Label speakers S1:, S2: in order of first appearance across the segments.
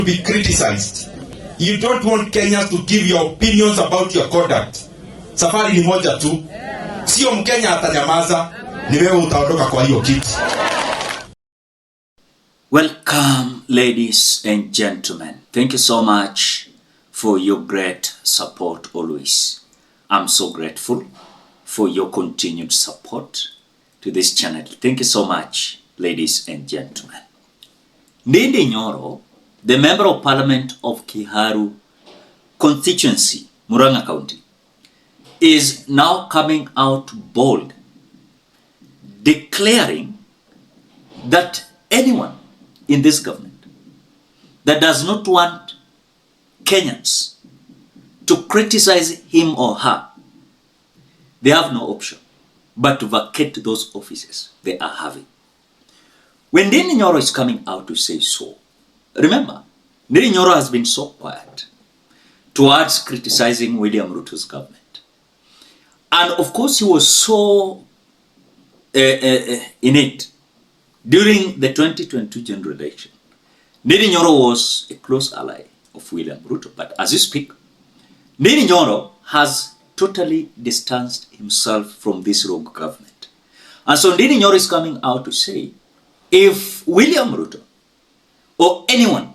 S1: To be criticized. You don't want Kenyans to give your opinions about your conduct. Safari ni moja tu. Sio Mkenya atanyamaza, ni wewe utaondoka kwa hiyo kiti.
S2: Welcome, ladies and gentlemen. Thank you so much for your great support always. I'm so grateful for your continued support to this channel. Thank you so much, ladies and gentlemen. Ndindi Nyoro, the Member of Parliament of Kiharu constituency, Murang'a County, is now coming out bold, declaring that anyone in this government that does not want Kenyans to criticize him or her, they have no option but to vacate those offices they are having. When Ndindi Nyoro is coming out to say so, remember, Ndindi Nyoro has been so quiet towards criticizing William Ruto's government. And of course, he was so innate during the 2022 general election. Ndindi Nyoro was a close ally of William Ruto. But as you speak, Ndindi Nyoro has totally distanced himself from this rogue government. And so Ndindi Nyoro is coming out to say, if William Ruto or anyone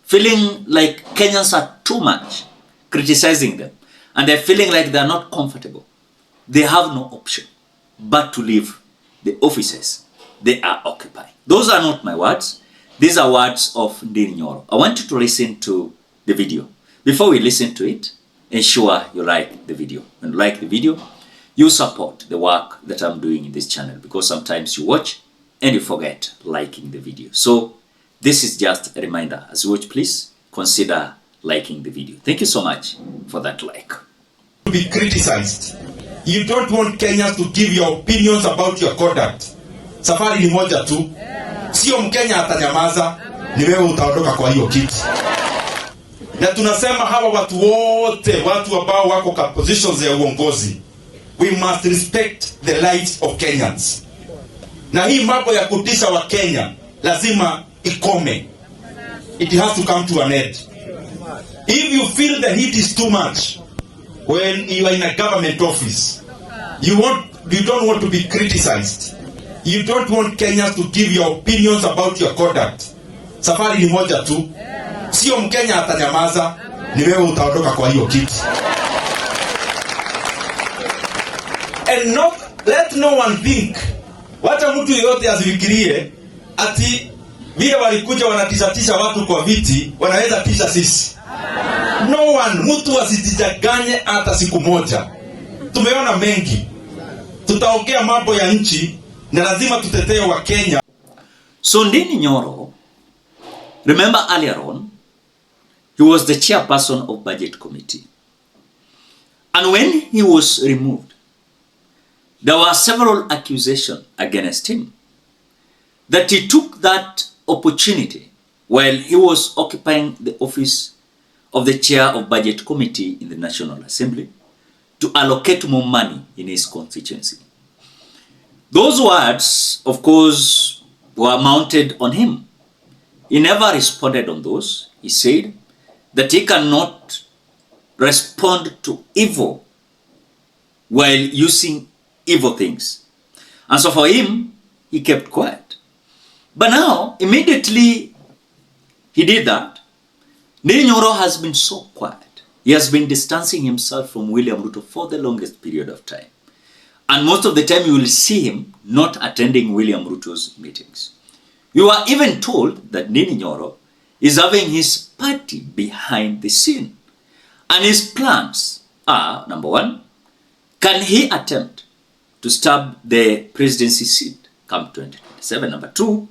S2: feeling like Kenyans are too much criticizing them and they're feeling like they're not comfortable, they have no option but to leave the offices they are occupying. Those are not my words. These are words of Ndindi Nyoro. I want you to listen to the video. Before we listen to it, ensure you like the video. When you like the video, you support the work that I'm doing in this channel, because sometimes you watch and you forget liking the video. So this is just a reminder. As you watch, please consider liking the video. Thank you so much for that like.
S1: To be criticized. You don't want Kenyans to give your opinions about your conduct. Safari ni moja tu. Sio Mkenya atanyamaza, ni wewe utaondoka kwa hiyo kiti. Na tunasema hawa watu wote, watu ambao wako kwa positions ya uongozi, we must respect the rights of Kenyans. Na hii mambo ya kutisha wa Kenya lazima ikome. It has to come to an end. If you feel the heat is too much when you are in a government office, you don't want to be criticized. You don't want Kenyans to give your opinions about your conduct. Safari ni moja tu. Sio Mkenya atanyamaza, ni wewe utaondoka kwa hiyo kiti. And let no one think, wacha mtu yeyote asifikirie ati vile walikuja wanatishatisha watu kwa viti wanaweza tisha sisi. No one, mtu asijidanganye hata siku moja. Tumeona mengi. Tutaongea mambo ya nchi na lazima tutetee wa Kenya.
S2: So Ndindi Nyoro, remember earlier on, he was the chairperson of Budget Committee. And when he was removed, there were several accusations against him that he took that opportunity while he was occupying the office of the chair of Budget Committee in the National Assembly to allocate more money in his constituency. Those words, of course, were mounted on him. He never responded on those. He said that he cannot respond to evil while using evil things. And so for him, he kept quiet. But now, immediately he did that, Ndindi Nyoro has been so quiet. He has been distancing himself from William Ruto for the longest period of time. And most of the time you will see him not attending William Ruto's meetings. You are even told that Ndindi Nyoro is having his party behind the scene. And his plans are, number one, can he attempt to stab the presidency seat come 2027? Number two,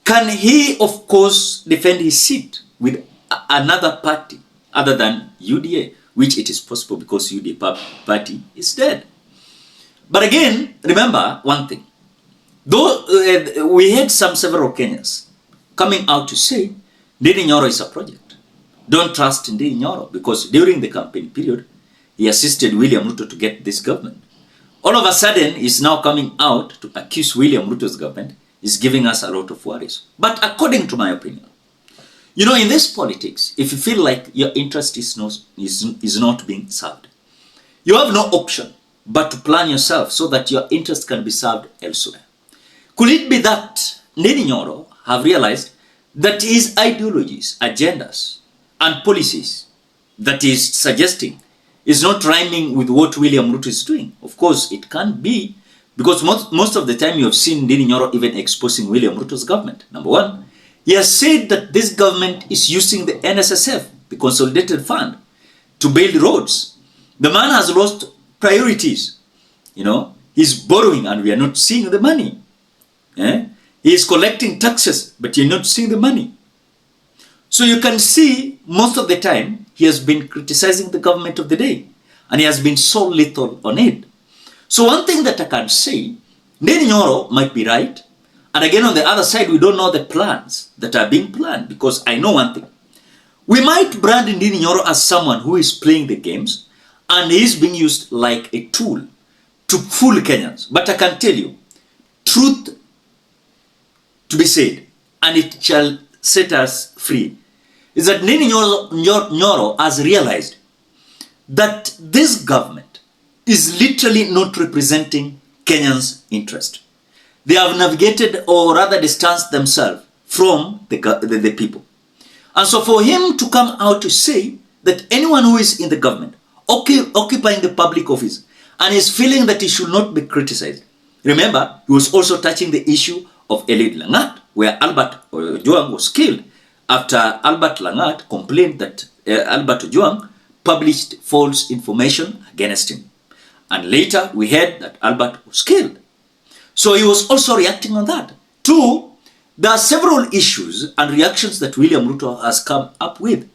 S2: can he, of course, defend his seat with another party other than UDA, which it is possible because UDA party is dead. But again, remember one thing. Though we had several Kenyans coming out to say Ndindi Nyoro is a project. Don't trust Ndindi Nyoro, because during the campaign period, he assisted William Ruto to get this government. All of a sudden, he's now coming out to accuse William Ruto's government is giving us a lot of worries. But according to my opinion, You know, in this politics, if you feel like your interest is not being served, you have no option but to plan yourself so that your interest can be served elsewhere. Could it be that Ndindi Nyoro have realized that his ideologies, agendas, and policies that he is suggesting is not rhyming with what William Ruto is doing? Of course, it can't be, because most of the time you have seen Ndindi Nyoro even exposing William Ruto's government. Number one, he has said that this government is using the NSSF, the Consolidated Fund, to build roads. The man has lost priorities. You know, he's borrowing and we are not seeing the money. He is collecting taxes, but you're not seeing the money. So you can see most of the time he has been criticizing the government of the day, and he has been so little on it. So one thing that I can say, Ndindi Nyoro might be right, and again on the other side we don't know the plans that are being planned, because I know one thing. We might brand Ndindi Nyoro as someone who is playing the games and is being used like a tool to fool Kenyans. But I can tell you, truth to be said, and it shall set us free, is that Ndindi Nyoro has realized that this government is literally not representing Kenyans' interest. They have navigated, or rather distanced themselves from the people. And so for him to come out to say that anyone who is in the government, occupying the public office, and is feeling that he should not be criticized. Remember, he was also touching the issue of Eliud Langat, where Albert Ojwang was killed after Albert Langat complained that Albert Ojwang published false information against him. And later we heard that Albert was killed. So he was also reacting on that. Two, there are several issues and reactions that William Ruto has come up with.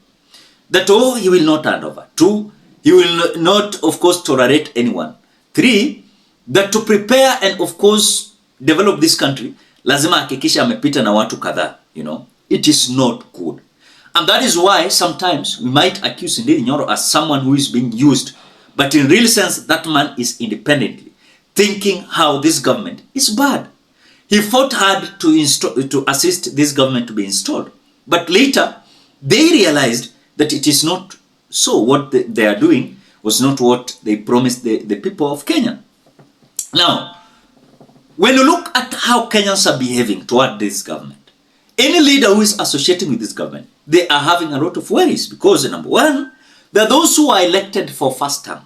S2: That he will not hand over. Two, he will not, of course, tolerate anyone. Three, that to prepare and, of course, develop this country, lazima hakikisha amepita na watu kadhaa, you know. It is not good. And that is why sometimes we might accuse Ndindi Nyoro as someone who is being used. But in real sense, that man is independently thinking how this government is bad. He fought hard to assist this government to be installed. But later, they realized that it is not so. What they are doing was not what they promised the people of Kenya. Now, when you look at how Kenyans are behaving toward this government, any leader who is associating with this government, they are having a lot of worries, because number one, there are those who are elected for first term.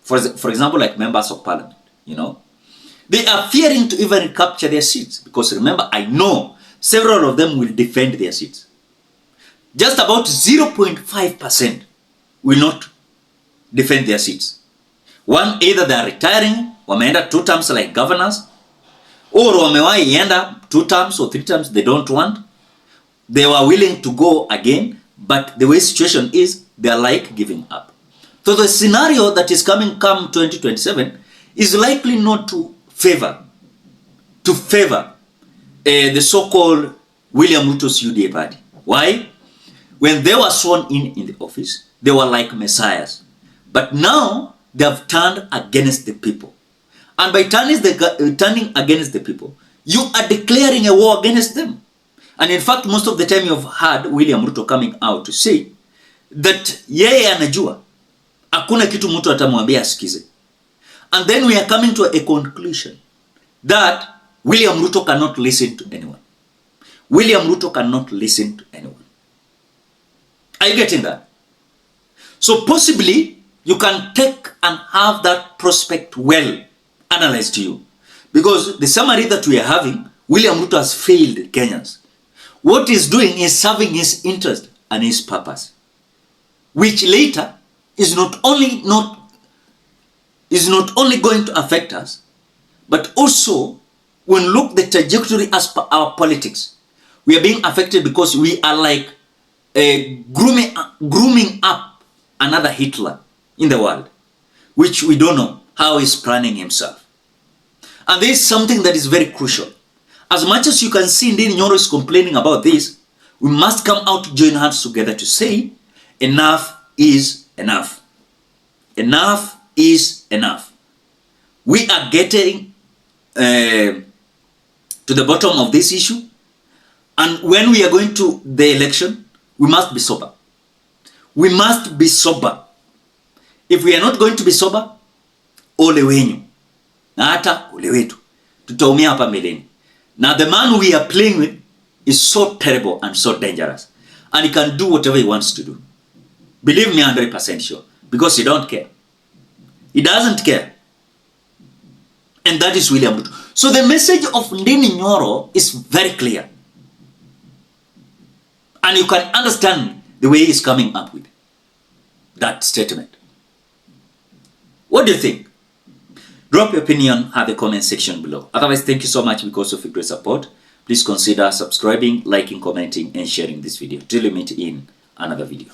S2: For example, like members of parliament, you know. They are fearing to even recapture their seats, because remember, I know several of them will defend their seats. Just about 0.5% will not defend their seats. One, either they are retiring, wameenda 2 terms like governors, or wamewahi enda 2 terms or 3 terms they don't want. They were willing to go again, but the way situation is, they are like giving up. So the scenario that is come 2027 is likely not to favor the so-called William Ruto's UDA party. Why? When they were sworn in the office, they were like messiahs. But now they have turned against the people. And by turning against the people, you are declaring a war against them. And in fact, most of the time you have heard William Ruto coming out to say that yeye anajua hakuna kitu mtu atamwambia asikize. And then we are coming to a conclusion that William Ruto cannot listen to anyone. William Ruto cannot listen to anyone. Are you getting that? So possibly you can take and have that prospect well analyzed to you. Because the summary that we are having, William Ruto has failed Kenyans. What he's doing is serving his interest and his purpose, which later is not only going to affect us, but also when look the trajectory as per our politics, we are being affected because we are like grooming up another Hitler in the world, which we don't know how he's planning himself. And this is something that is very crucial. As much as you can see Ndindi Nyoro is complaining about this, we must come out to join hands together to say, enough is enough. Enough is enough. We are getting to the bottom of this issue. And when we are going to the election, We must be sober. We must be sober. If we are not going to be sober, ole wenyu na hata ole wetu tutaumia hapa mbeleni. Now the man we are playing with is so terrible and so dangerous, and he can do whatever he wants to do. Believe me, 100% sure, because he don't care. He doesn't care. And that is William Ruto. So the message of Ndindi Nyoro is very clear. And you can understand the way he's coming up with that statement. What do you think? Drop your opinion at the comment section below. Otherwise, thank you so much because of your great support. Please consider subscribing, liking, commenting, and sharing this video. Till we meet in another video.